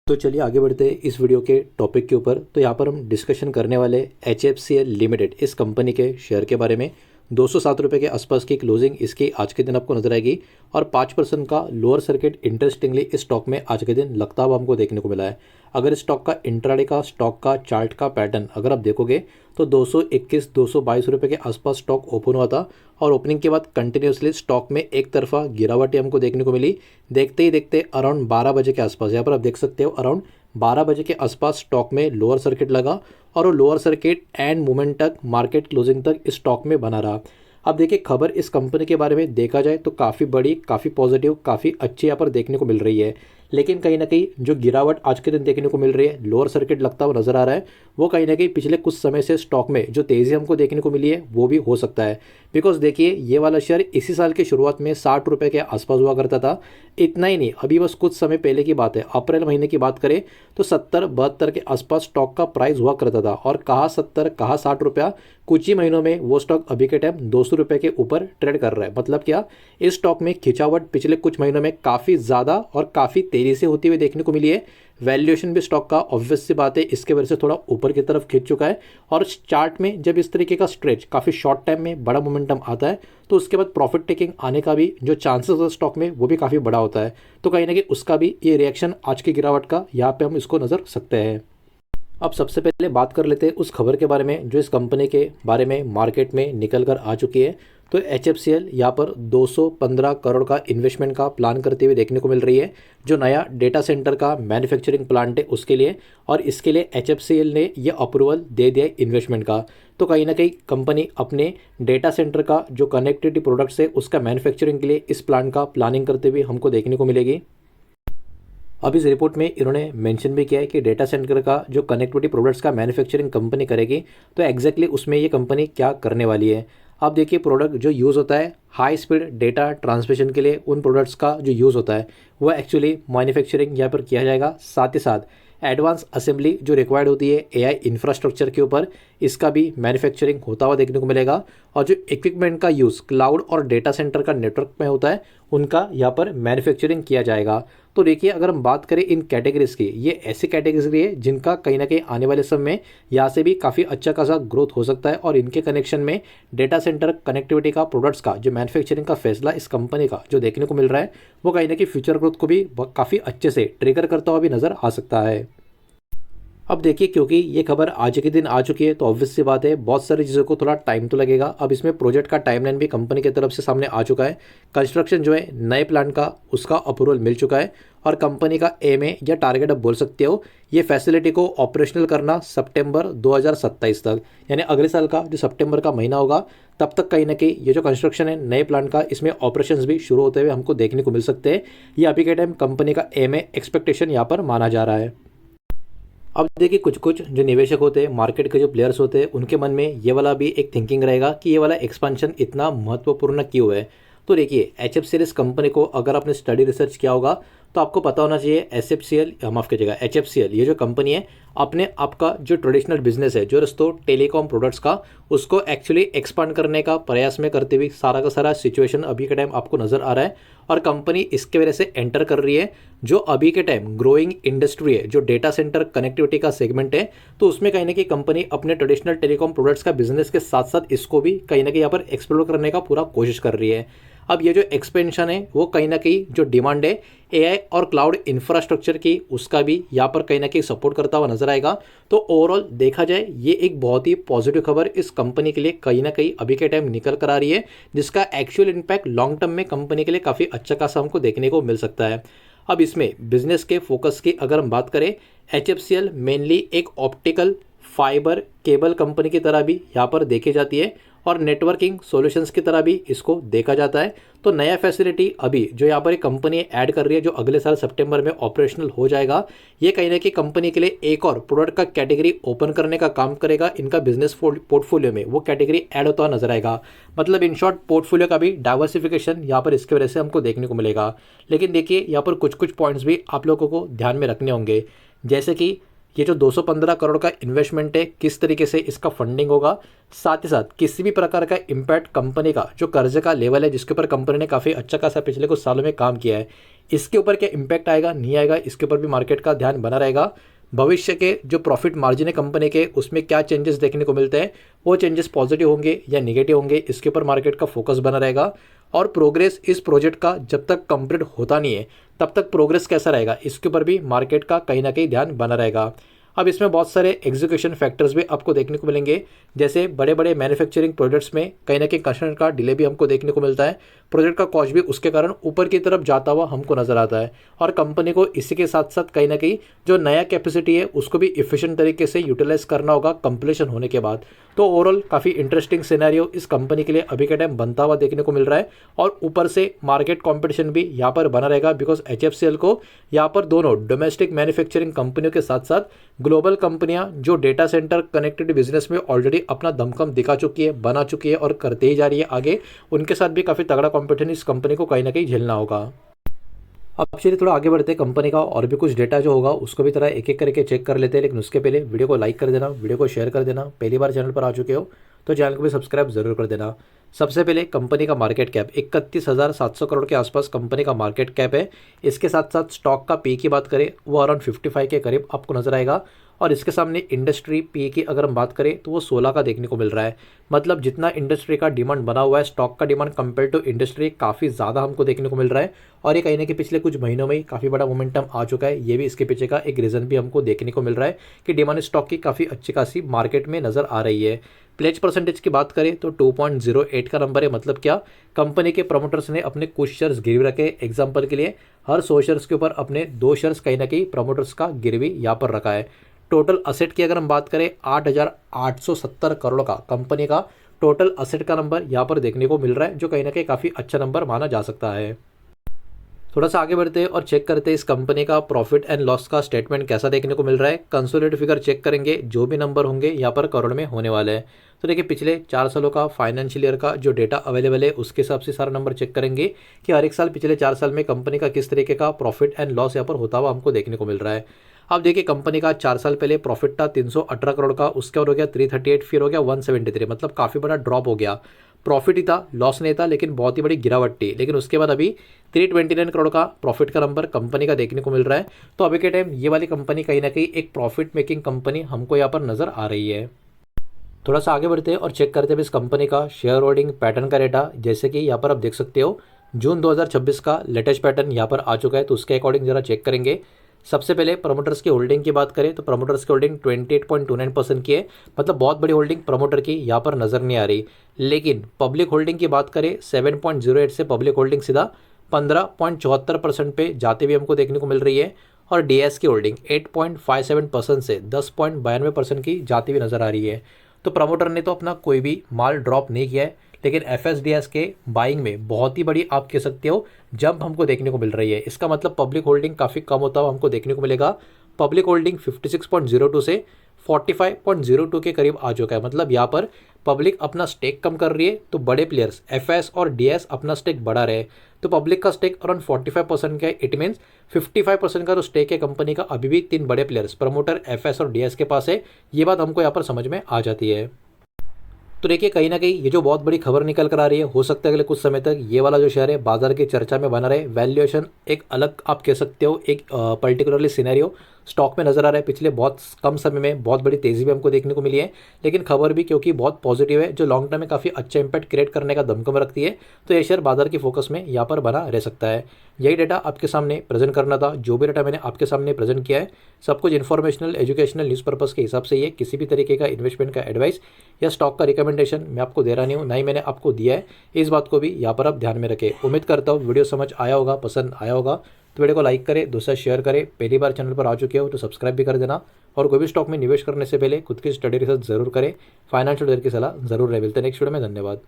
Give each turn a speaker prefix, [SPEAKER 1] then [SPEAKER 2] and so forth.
[SPEAKER 1] तो चलिए आगे बढ़ते हैं इस वीडियो के टॉपिक के ऊपर। तो यहाँ पर हम डिस्कशन करने वाले HFCL लिमिटेड इस कंपनी के शेयर के बारे में। 207 रुपये के आसपास की क्लोजिंग इसकी आज के दिन आपको नजर आएगी और 5% का लोअर सर्किट इंटरेस्टिंगली इस स्टॉक में आज के दिन लगता हुआ हमको देखने को मिला है। अगर इस स्टॉक का इंट्राडे का स्टॉक का चार्ट का पैटर्न अगर आप देखोगे तो 221-222 रुपये के आसपास स्टॉक ओपन हुआ था और ओपनिंग के बाद कंटिन्यूसली स्टॉक में एक तरफा गिरावट हमको देखने को मिली। देखते ही देखते अराउंड 12 बजे के आसपास, यहाँ पर आप देख सकते हो अराउंड 12 बजे के आसपास स्टॉक में लोअर सर्किट लगा और वो लोअर सर्किट एंड मोमेंट तक मार्केट क्लोजिंग तक इस स्टॉक में बना रहा। अब देखिए खबर इस कंपनी के बारे में देखा जाए तो काफ़ी बड़ी, काफ़ी पॉजिटिव, काफ़ी अच्छी यहाँ पर देखने को मिल रही है। लेकिन कहीं ना कहीं जो गिरावट आज के दिन देखने को मिल रही है, लोअर सर्किट लगता हुआ नजर आ रहा है, वो कहीं ना कहीं पिछले कुछ समय से स्टॉक में जो तेज़ी हमको देखने को मिली है वो भी हो सकता है। बिकॉज देखिए ये वाला शेयर इसी साल की शुरुआत में 60 रुपये के आसपास हुआ करता था। इतना ही नहीं, अभी बस कुछ समय पहले की बात है, अप्रैल महीने की बात करें तो 70-72 के आसपास स्टॉक का प्राइस हुआ करता था और कहाँ 70 कहाँ 60 रुपया, कुछ ही महीनों में वो स्टॉक अभी के टाइम 200 रुपये के ऊपर ट्रेड कर रहा है। मतलब क्या, इस स्टॉक में खिंचावट पिछले कुछ महीनों में काफ़ी ज़्यादा और काफ़ी तेज़ी से होती हुई देखने को मिली है। वैल्यूएशन भी स्टॉक का ऑब्वियस सी बात है इसके वजह से थोड़ा ऊपर की तरफ खिंच चुका है और चार्ट में जब इस तरीके का स्ट्रेच काफ़ी शॉर्ट टाइम में बड़ा मोमेंटम आता है तो उसके बाद प्रॉफिट टेकिंग आने का भी जो चांसेस होता है स्टॉक में वो भी काफ़ी बड़ा होता है। तो कहीं ना कहीं उसका भी ये रिएक्शन आज की गिरावट का यहाँ पे हम इसको नज़र सकते हैं। अब सबसे पहले बात कर लेते हैं उस खबर के बारे में जो इस कंपनी के बारे में मार्केट में निकल कर आ चुकी है। तो HFCL यहाँ पर 215 करोड़ का इन्वेस्टमेंट का प्लान करते हुए देखने को मिल रही है, जो नया डेटा सेंटर का मैन्युफैक्चरिंग प्लांट है उसके लिए, और इसके लिए HFCL ने ये अप्रूवल दे दिया इन्वेस्टमेंट का। तो कहीं ना कहीं कंपनी अपने डेटा सेंटर का जो कनेक्टिविटी प्रोडक्ट्स है उसका मैन्युफैक्चरिंग के लिए इस प्लांट का प्लानिंग करते हुए हमको देखने को मिलेगी। अब इस रिपोर्ट में इन्होंने मेंशन भी किया है कि डेटा सेंटर का जो कनेक्टिविटी प्रोडक्ट्स का मैन्युफैक्चरिंग कंपनी करेगी, तो एग्जैक्टली उसमें ये कंपनी क्या करने वाली है। अब देखिए प्रोडक्ट जो यूज़ होता है हाई स्पीड डेटा ट्रांसमिशन के लिए, उन प्रोडक्ट्स का जो यूज़ होता है वो एक्चुअली मैन्युफैक्चरिंग यहाँ पर किया जाएगा। साथ ही साथ एडवांस असेंबली जो रिक्वायर्ड होती है AI इंफ्रास्ट्रक्चर के ऊपर, इसका भी मैन्युफैक्चरिंग होता हुआ देखने को मिलेगा। और जो इक्विपमेंट का यूज़ क्लाउड और डेटा सेंटर का नेटवर्क में होता है उनका यहाँ पर मैन्युफैक्चरिंग किया जाएगा। तो देखिए अगर हम बात करें इन कैटेगरीज की, ये ऐसी कैटेगरी है जिनका कहीं ना कहीं आने वाले समय में यहाँ से भी काफ़ी अच्छा खासा ग्रोथ हो सकता है और इनके कनेक्शन में डेटा सेंटर कनेक्टिविटी का प्रोडक्ट्स का जो मैन्युफैक्चरिंग का फैसला इस कंपनी का जो देखने को मिल रहा है वो कहीं ना कहीं फ्यूचर ग्रोथ को भी काफ़ी अच्छे से ट्रिगर करता हुआ भी नज़र आ सकता है। अब देखिए क्योंकि ये खबर आज के दिन आ चुकी है तो ऑब्वियस सी बात है बहुत सारी चीज़ों को थोड़ा टाइम तो लगेगा। अब इसमें प्रोजेक्ट का टाइमलाइन भी कंपनी की तरफ से सामने आ चुका है। कंस्ट्रक्शन जो है नए प्लांट का उसका अप्रूवल मिल चुका है और कंपनी का एम है या टारगेट आप बोल सकते हो ये फैसिलिटी को ऑपरेशनल करना सितंबर 2027 तक, यानी अगले साल का जो सितंबर का महीना होगा तब तक कहीं ना कहीं ये जो कंस्ट्रक्शन है नए प्लांट का इसमें ऑपरेशंस भी शुरू होते हुए हमको देखने को मिल सकते हैं। ये अभी के टाइम कंपनी का एम है, एक्सपेक्टेशन यहाँ पर माना जा रहा है। अब देखिए कुछ कुछ जो निवेशक होते हैं, मार्केट के जो प्लेयर्स होते हैं, उनके मन में ये वाला भी एक थिंकिंग रहेगा कि ये वाला एक्सपेंशन इतना महत्वपूर्ण क्यों है। तो देखिए HFCL इस कंपनी को अगर आपने स्टडी रिसर्च किया होगा तो आपको पता होना चाहिए माफ़ कीजिएगा HFCL ये जो कंपनी है अपने आपका जो ट्रेडिशनल बिजनेस है जो रस्तो टेलीकॉम प्रोडक्ट्स का, उसको एक्चुअली एक्सपांड करने का प्रयास में करते हुए सारा का सारा सिचुएशन अभी के टाइम आपको नज़र आ रहा है और कंपनी इसके वजह से एंटर कर रही है जो अभी के टाइम ग्रोइंग इंडस्ट्री है, जो डेटा सेंटर कनेक्टिविटी का सेगमेंट है। तो उसमें कहीं ना कहीं कंपनी अपने ट्रेडिशनल टेलीकॉम प्रोडक्ट्स का बिजनेस के साथ साथ इसको भी कहीं ना कहीं यहाँ पर एक्सप्लोर करने का पूरा कोशिश कर रही है। अब ये जो एक्सपेंशन है वो कहीं ना कहीं जो डिमांड है AI और क्लाउड इंफ्रास्ट्रक्चर की उसका भी यहाँ पर कहीं ना कहीं सपोर्ट करता हुआ नजर आएगा। तो ओवरऑल देखा जाए ये एक बहुत ही पॉजिटिव खबर इस कंपनी के लिए कहीं ना कहीं अभी के टाइम निकल कर आ रही है, जिसका एक्चुअल इम्पैक्ट लॉन्ग टर्म में कंपनी के लिए काफ़ी अच्छा खासा हमको देखने को मिल सकता है। अब इसमें बिजनेस के फोकस की अगर हम बात करें, HFCL मेनली एक ऑप्टिकल फाइबर केबल कंपनी की तरह भी यहाँ पर देखी जाती है और नेटवर्किंग सॉल्यूशंस की तरह भी इसको देखा जाता है। तो नया फैसिलिटी अभी जो यहाँ पर एक कंपनी ऐड कर रही है जो अगले साल सितंबर में ऑपरेशनल हो जाएगा, ये कहीं ना कहीं कंपनी के लिए एक और प्रोडक्ट का कैटेगरी ओपन करने का काम करेगा। इनका बिजनेस पोर्टफोलियो में वो कैटेगरी ऐड होता हुआ नजर आएगा। मतलब इन शॉर्ट पोर्टफोलियो का भी डाइवर्सिफिकेशन यहाँ पर इसके वजह से हमको देखने को मिलेगा। लेकिन देखिए यहाँ पर कुछ कुछ पॉइंट्स भी आप लोगों को ध्यान में रखने होंगे, जैसे कि ये जो 215 करोड़ का इन्वेस्टमेंट है किस तरीके से इसका फंडिंग होगा, साथ ही साथ किसी भी प्रकार का इम्पैक्ट कंपनी का जो कर्जे का लेवल है जिसके ऊपर कंपनी ने काफ़ी अच्छा खासा पिछले कुछ सालों में काम किया है, इसके ऊपर क्या इम्पैक्ट आएगा नहीं आएगा, इसके ऊपर भी मार्केट का ध्यान बना रहेगा। भविष्य के जो प्रॉफिट मार्जिन है कंपनी के, उसमें क्या चेंजेस देखने को मिलते हैं, वो चेंजेस पॉजिटिव होंगे या निगेटिव होंगे, इसके ऊपर मार्केट का फोकस बना रहेगा। और प्रोग्रेस इस प्रोजेक्ट का जब तक कंप्लीट होता नहीं है तब तक प्रोग्रेस कैसा रहेगा, इसके ऊपर भी मार्केट का कहीं ना कहीं ध्यान बना रहेगा। अब इसमें बहुत सारे एग्जीक्यूशन फैक्टर्स भी आपको देखने को मिलेंगे, जैसे बड़े बड़े मैन्युफैक्चरिंग प्रोजेक्ट्स में कहीं ना कहीं कंस्ट्रक्शन का डिले भी हमको देखने को मिलता है, प्रोजेक्ट का कॉस्ट भी उसके कारण ऊपर की तरफ जाता हुआ हमको नजर आता है। और कंपनी को इसी के साथ साथ कहीं ना कहीं जो नया कैपेसिटी है उसको भी इफिशिएंट तरीके से यूटिलाइज करना होगा कंप्लीशन होने के बाद। तो ओवरऑल काफ़ी इंटरेस्टिंग सिनेरियो इस कंपनी के लिए अभी के टाइम बनता हुआ देखने को मिल रहा है। और ऊपर से मार्केट कॉम्पिटिशन भी यहाँ पर बना रहेगा, बिकॉज HFCL को यहाँ पर दोनों डोमेस्टिक मैन्युफैक्चरिंग कंपनियों के साथ साथ ग्लोबल कंपनियां जो डेटा सेंटर कनेक्टेड बिजनेस में ऑलरेडी अपना दमखम दिखा चुकी है, बना चुकी है और करते ही जा रही है आगे, उनके साथ भी काफ़ी तगड़ा कंपटीशन इस कंपनी को कहीं ना कहीं झेलना होगा। अब चलिए थोड़ा आगे बढ़ते हैं, कंपनी का और भी कुछ डेटा जो होगा उसको भी तरह एक एक करके चेक कर लेते हैं। लेकिन उसके पहले वीडियो को लाइक कर देना, वीडियो को शेयर कर देना। पहली बार चैनल पर आ चुके हो तो चैनल को भी सब्सक्राइब जरूर कर देना। सबसे पहले कंपनी का मार्केट कैप 31,700 करोड़ के आसपास कंपनी का मार्केट कैप है। इसके साथ साथ स्टॉक का पी की बात करें वो अराउंड 55 के करीब आपको नजर आएगा। और इसके सामने इंडस्ट्री पी की अगर हम बात करें तो वो 16 का देखने को मिल रहा है। मतलब जितना इंडस्ट्री का डिमांड बना हुआ है, स्टॉक का डिमांड कंपेयर टू इंडस्ट्री काफ़ी ज़्यादा हमको देखने को मिल रहा है। और ये कहीं ना कहीं पिछले कुछ महीनों में ही काफ़ी बड़ा मोमेंटम आ चुका है। ये भी इसके पीछे का एक रीज़न भी हमको देखने को मिल रहा है कि डिमांड स्टॉक की काफ़ी अच्छी खासी मार्केट में नज़र आ रही है। प्लेज परसेंटेज की बात करें तो 2.08 का नंबर है। मतलब क्या, कंपनी के प्रमोटर्स ने अपने कुछ शेयर्स गिरवी रखे। एग्जांपल के लिए हर 100 शेयर्स के ऊपर अपने 2 शेयर्स कहीं ना कहीं प्रमोटर्स का गिरवी यहाँ पर रखा है। टोटल असेट की अगर हम बात करें 8,870 करोड़ का कंपनी का टोटल असेट का नंबर यहाँ पर देखने को मिल रहा है, जो कहीं ना कहीं काफ़ी अच्छा नंबर माना जा सकता है। थोड़ा सा आगे बढ़ते हैं और चेक करते हैं इस कंपनी का प्रॉफिट एंड लॉस का स्टेटमेंट कैसा देखने को मिल रहा है। कंसोलिडेटेड फिगर चेक करेंगे, जो भी नंबर होंगे यहाँ पर करोड़ में होने वाले हैं। तो देखिए पिछले 4 सालों का फाइनेंशियल ईयर का जो डेटा अवेलेबल है उसके हिसाब से सारा नंबर चेक करेंगे कि हर एक साल पिछले 4 साल में कंपनी का किस तरीके का प्रॉफिट एंड लॉस यहाँ पर होता हुआ हमको देखने को मिल रहा है। अब देखिए कंपनी का 4 साल पहले प्रॉफिट था 318 करोड़ का, उसके बाद हो गया 338, फिर हो गया 173। मतलब काफ़ी बड़ा ड्रॉप हो गया। प्रॉफिट ही था, लॉस नहीं था, लेकिन बहुत ही बड़ी गिरावट थी। लेकिन उसके बाद अभी 329 करोड़ का प्रॉफिट का नंबर कंपनी का देखने को मिल रहा है। तो अभी के टाइम ये वाली कंपनी कहीं ना कहीं एक प्रॉफिट मेकिंग कंपनी हमको यहाँ पर नजर आ रही है। थोड़ा सा आगे बढ़ते हैं और चेक करते हैं इस कंपनी का शेयर होल्डिंग पैटर्न का डेटा। जैसे कि यहाँ पर आप देख सकते हो जून 2026 का लेटेस्ट पैटर्न यहाँ पर आ चुका है, तो उसके अकॉर्डिंग जरा चेक करेंगे। सबसे पहले प्रमोटर्स की होल्डिंग की बात करें तो प्रमोटर्स की होल्डिंग 28.29% की है। मतलब बहुत बड़ी होल्डिंग प्रमोटर की यहाँ पर नजर नहीं आ रही। लेकिन पब्लिक होल्डिंग की बात करें 7.08 से पब्लिक होल्डिंग सीधा 15.74% पे जाते हुए हमको देखने को मिल रही है। और डीएस की होल्डिंग 8.57% से 10.92% की जाती हुई नजर आ रही है। तो प्रमोटर ने तो अपना कोई भी माल ड्रॉप नहीं किया है, लेकिन एफएसडीएस के बाइंग में बहुत ही बड़ी आप कह सकते हो जंप हमको देखने को मिल रही है। इसका मतलब पब्लिक होल्डिंग काफ़ी कम होता हुआ हमको देखने को मिलेगा। पब्लिक होल्डिंग 56.02 से 45.02 के करीब आ चुका है। मतलब यहाँ पर पब्लिक अपना स्टेक कम कर रही है, तो बड़े प्लेयर्स एफएस और डीएस अपना स्टेक बढ़ा रहे हैं। तो पब्लिक का स्टेक अराउंड 45% का है। इट मीन्स 55% का जो स्टेक है कंपनी का अभी भी 3 बड़े प्लेयर्स प्रमोटर एफएस और डीएस के पास है। ये बात हमको यहाँ पर समझ में आ जाती है। तो देखिए कहीं ना कहीं ये जो बहुत बड़ी खबर निकल कर आ रही है, हो सकता है अगले कुछ समय तक ये वाला जो शेयर है बाजार की चर्चा में बना रहे। वैल्यूएशन एक अलग आप कह सकते हो, एक पर्टिकुलरली सिनेरियो स्टॉक में नजर आ रहा है। पिछले बहुत कम समय में बहुत बड़ी तेजी भी हमको देखने को मिली है, लेकिन खबर भी क्योंकि बहुत पॉजिटिव है, जो लॉन्ग टर्म में काफ़ी अच्छा इंपैक्ट क्रिएट करने का दमखम रखती है, तो ये शेयर बाजार की फोकस में यहाँ पर बना रह सकता है। यही डेटा आपके सामने प्रेजेंट करना था। जो भी डेटा मैंने आपके सामने प्रेजेंट किया है सब कुछ इन्फॉर्मेशनल एजुकेशनल न्यूज़ पर्पस के हिसाब से ही है। किसी भी तरीके का इन्वेस्टमेंट का एडवाइस या स्टॉक का रिकमेंडेशन मैं आपको दे रहा नहीं हूँ, ना ही मैंने आपको दिया है। इस बात को भी यहाँ पर आप ध्यान में रखें। उम्मीद करता हूँ वीडियो समझ आया होगा, पसंद आया होगा। तो वीडियो को लाइक करें, दूसरा शेयर करें। पहली बार चैनल पर आ चुके हो तो सब्सक्राइब भी कर देना। और कोई भी स्टॉक में निवेश करने से पहले खुद की स्टडी रिसर्च जरूर करें। फाइनेंशियल ईयर की सलाह जरूर रहे। मिलते हैं नेक्स्ट वीडियो में। धन्यवाद।